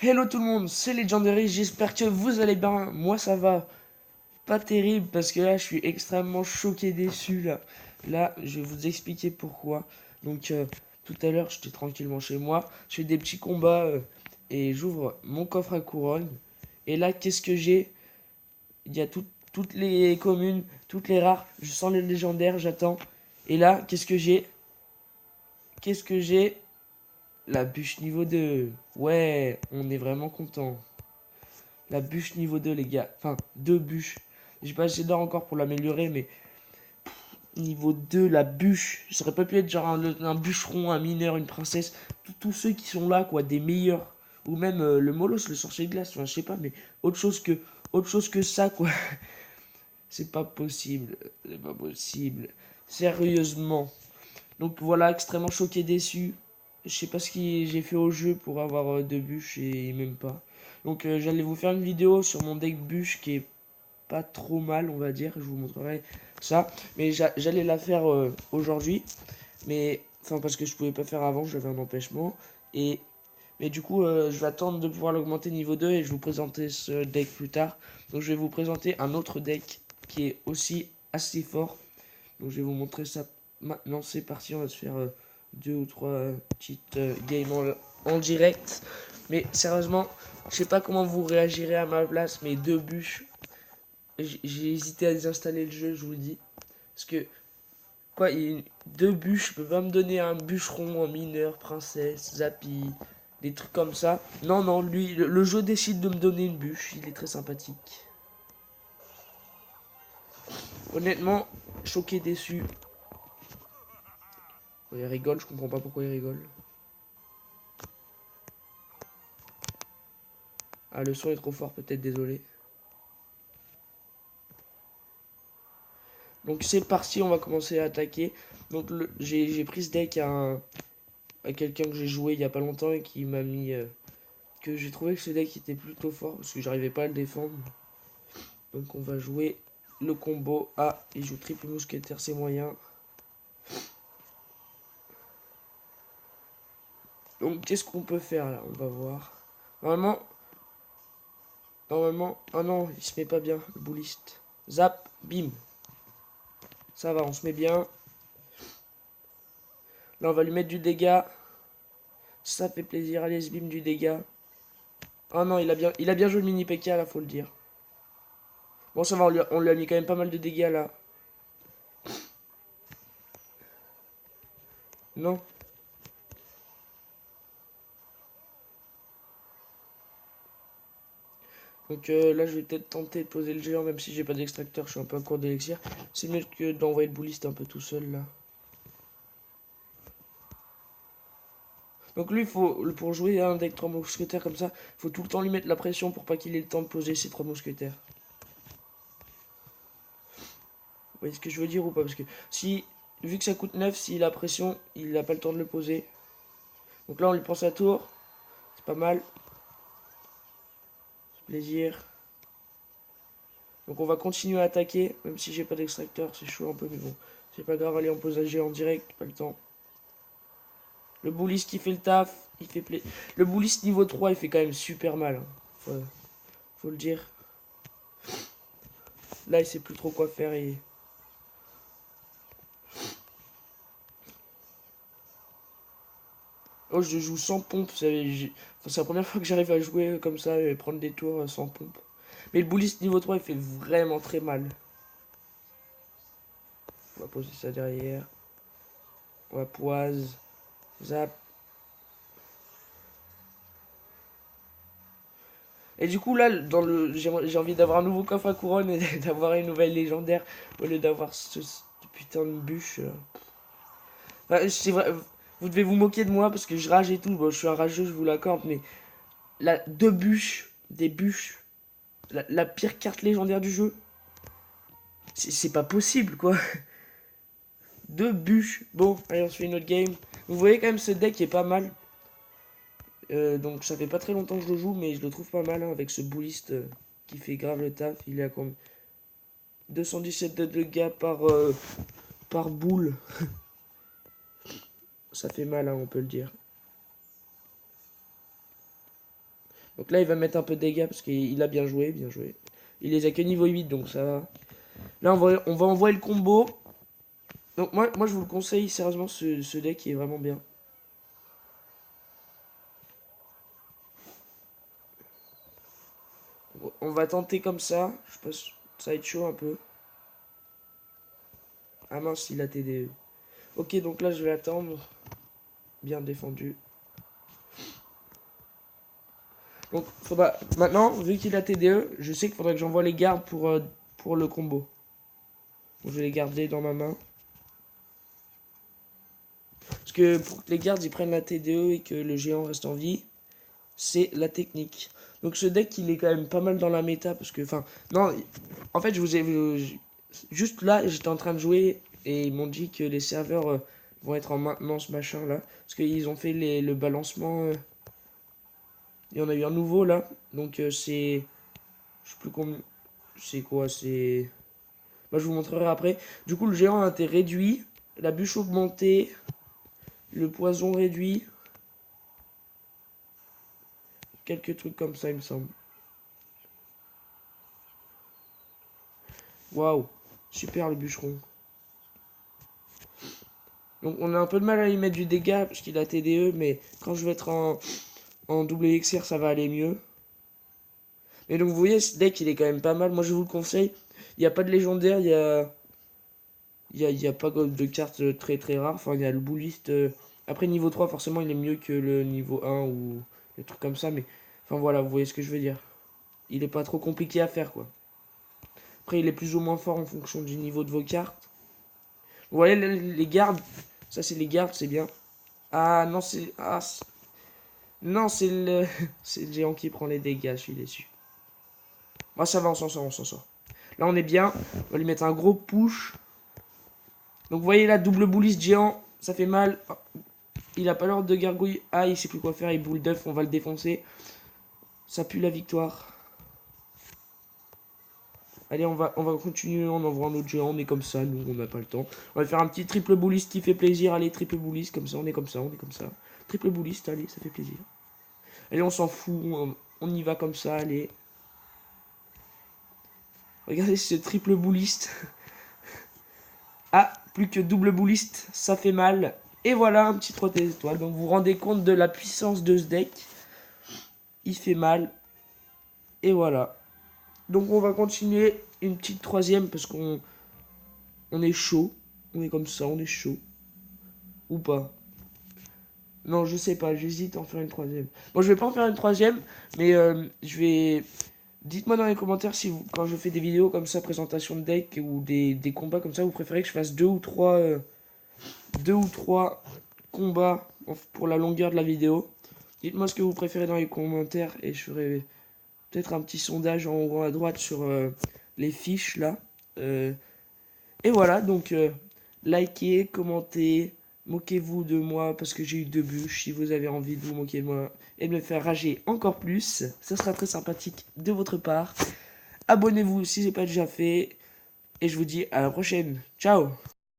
Hello tout le monde, c'est Legendary, j'espère que vous allez bien. Moi ça va pas terrible parce que là je suis extrêmement choqué, déçu là. Là je vais vous expliquer pourquoi. Donc tout à l'heure j'étais tranquillement chez moi, je fais des petits combats et j'ouvre mon coffre à couronne. Et là qu'est-ce que j'ai? Il y a toutes les communes, toutes les rares, je sens les légendaires, j'attends. Et là qu'est-ce que j'ai? Qu'est-ce que j'ai? La bûche niveau 2. Ouais, on est vraiment content. La bûche niveau 2 les gars. Enfin, deux bûches. J'ai pas assez d'or encore pour l'améliorer, mais niveau 2 la bûche. Ça aurait pas pu être genre un bûcheron, un mineur, une princesse. Tous ceux qui sont là, quoi, des meilleurs. Ou même le Molos, le sorcier de glace. Enfin, je sais pas, mais autre chose que ça, quoi. C'est pas possible. C'est pas possible. Sérieusement. Donc voilà, extrêmement choqué, déçu. Je sais pas ce que j'ai fait au jeu pour avoir deux bûches et même pas. Donc j'allais vous faire une vidéo sur mon deck bûche qui est pas trop mal, on va dire. Je vous montrerai ça. Mais j'allais la faire aujourd'hui. Mais, enfin, parce que je pouvais pas faire avant, j'avais un empêchement. Et, mais du coup, je vais attendre de pouvoir l'augmenter niveau 2 et je vais vous présenter ce deck plus tard. Donc, je vais vous présenter un autre deck qui est aussi assez fort. Donc, je vais vous montrer ça maintenant. C'est parti, on va se faire deux ou trois petites games en direct. Mais sérieusement, je sais pas comment vous réagirez à ma place, mais deux bûches, j'ai hésité à désinstaller le jeu, je vous le dis. Parce que, quoi, deux bûches, je peux pas me donner un bûcheron, un mineur, princesse, Zappy, des trucs comme ça. Non, non, lui, le jeu décide de me donner une bûche, il est très sympathique. Honnêtement, choqué, déçu. Oh, il rigole, je comprends pas pourquoi il rigole. Ah, le son est trop fort, peut-être, désolé. Donc c'est parti, on va commencer à attaquer. Donc j'ai pris ce deck à quelqu'un que j'ai joué il y a pas longtemps et qui m'a mis... que j'ai trouvé que ce deck était plutôt fort parce que j'arrivais pas à le défendre. Donc on va jouer le combo A. Il joue triple mousquetaire, c'est moyen. Donc qu'est-ce qu'on peut faire là? On va voir. Normalement, ah non, il se met pas bien, le bouliste. Zap, bim. Ça va, on se met bien. Là on va lui mettre du dégât. Ça fait plaisir, allez, bim du dégât. Ah non, il a bien joué le mini PK là, faut le dire. Bon, ça va, on lui a mis quand même pas mal de dégâts là. Non. Donc là, je vais peut-être tenter de poser le géant, même si j'ai pas d'extracteur, je suis un peu à court d'élixir. C'est mieux que d'envoyer le bouliste un peu tout seul là. Donc lui, pour jouer un deck 3 mousquetaires comme ça, faut tout le temps lui mettre la pression pour pas qu'il ait le temps de poser ses 3 mousquetaires. Vous voyez ce que je veux dire ou pas? Parce que si, vu que ça coûte 9, s'il a pression, il n'a pas le temps de le poser. Donc là, on lui prend sa tour. C'est pas mal. C'est plaisir. Donc on va continuer à attaquer, même si j'ai pas d'extracteur, c'est chaud un peu, mais bon. C'est pas grave, allez, on pose un G en direct, pas le temps. Le bouliste qui fait le taf, il fait plaisir. Le bouliste niveau 3, il fait quand même super mal. Hein. Faut le dire. Là, il sait plus trop quoi faire et... Oh, je joue sans pompe, c'est la première fois que j'arrive à jouer comme ça et prendre des tours sans pompe. Mais le bouliste niveau 3, il fait vraiment très mal. On va poser ça derrière. On va poise. Zap. Et du coup, là, j'ai envie d'avoir un nouveau coffre à couronne et d'avoir une nouvelle légendaire au lieu d'avoir ce putain de bûche. Enfin, c'est vrai, vous devez vous moquer de moi parce que je rage et tout. Bon, je suis un rageux, je vous l'accorde, mais la deux bûches, des bûches, la pire carte légendaire du jeu, c'est pas possible quoi. Deux bûches. Bon, allez, on se fait une autre game. Vous voyez quand même ce deck est pas mal. Donc ça fait pas très longtemps que je le joue, mais je le trouve pas mal hein, avec ce bouliste qui fait grave le taf. Il est à comme 217 de dégâts par boule. Ça fait mal, hein, on peut le dire. Donc là, il va mettre un peu de dégâts parce qu'il a bien joué, bien joué. Il les a que niveau 8, donc ça va. Là, on va envoyer le combo. Donc moi je vous le conseille, sérieusement, ce deck est vraiment bien. On va tenter comme ça. Je pense que ça va être chaud un peu. Ah mince, il a TDE. Ok, donc là, je vais attendre. Bien défendu. Donc, faudra... Maintenant, vu qu'il a TDE, je sais qu'il faudra que j'envoie les gardes pour le combo. Donc, je vais les garder dans ma main. Parce que pour que les gardes ils prennent la TDE et que le géant reste en vie, c'est la technique. Donc ce deck il est quand même pas mal dans la méta parce que, enfin, non, en fait je vous ai, juste là j'étais en train de jouer et ils m'ont dit que les serveurs vont être en maintenance machin là. Parce qu'ils ont fait le balancement, il y en a eu un nouveau là. Donc c'est, je sais plus combien, c'est quoi, c'est... Moi je vous montrerai après. Du coup le géant a été réduit, la bûche augmentée, le poison réduit. Quelques trucs comme ça, il me semble. Waouh, super le bûcheron. Donc on a un peu de mal à lui mettre du dégât parce qu'il a TDE, mais quand je vais être en double élixir, ça va aller mieux. Mais donc vous voyez, ce deck il est quand même pas mal. Moi je vous le conseille. Il n'y a pas de légendaire, il y a pas de cartes très très rares. Enfin, il y a le bouliste. Après niveau 3, forcément, il est mieux que le niveau 1 ou des trucs comme ça. Mais enfin voilà, vous voyez ce que je veux dire. Il est pas trop compliqué à faire quoi. Après, il est plus ou moins fort en fonction du niveau de vos cartes. Vous voyez les gardes. Ça, c'est les gardes, c'est bien. Ah, non, c'est... Ah, non, c'est le... c'est le géant qui prend les dégâts, je suis déçu. Moi, ça va, on s'en sort, on s'en sort. Là, on est bien. On va lui mettre un gros push. Donc, vous voyez, là, double bouliste géant. Ça fait mal. Il a pas l'ordre de gargouille. Ah, il sait plus quoi faire. Il boule d'œuf, on va le défoncer. Ça pue la victoire. Allez, on va continuer, on envoie un autre géant, mais comme ça, nous, on n'a pas le temps. On va faire un petit triple bouliste qui fait plaisir. Allez, triple bouliste, comme ça, on est comme ça, on est comme ça. Triple bouliste, allez, ça fait plaisir. Allez, on s'en fout, on y va comme ça, allez. Regardez ce triple bouliste. Ah, plus que double bouliste, ça fait mal. Et voilà, un petit 3 étoiles. Donc vous vous rendez compte de la puissance de ce deck. Il fait mal. Et voilà. Donc on va continuer une petite troisième parce qu'on est chaud. On est comme ça, on est chaud. Ou pas. Non, je sais pas, j'hésite à en faire une troisième. Bon, je vais pas en faire une troisième, mais je vais... Dites-moi dans les commentaires si vous, quand je fais des vidéos comme ça, présentation de deck ou des combats comme ça, vous préférez que je fasse deux ou trois combats pour la longueur de la vidéo. Dites-moi ce que vous préférez dans les commentaires et je ferai peut-être un petit sondage en haut à droite sur les fiches là. Et voilà, donc likez, commentez, moquez-vous de moi parce que j'ai eu 2 bûches. Si vous avez envie de vous moquer de moi et de me faire rager encore plus, ça sera très sympathique de votre part. Abonnez-vous si ce n'est pas déjà fait. Et je vous dis à la prochaine. Ciao!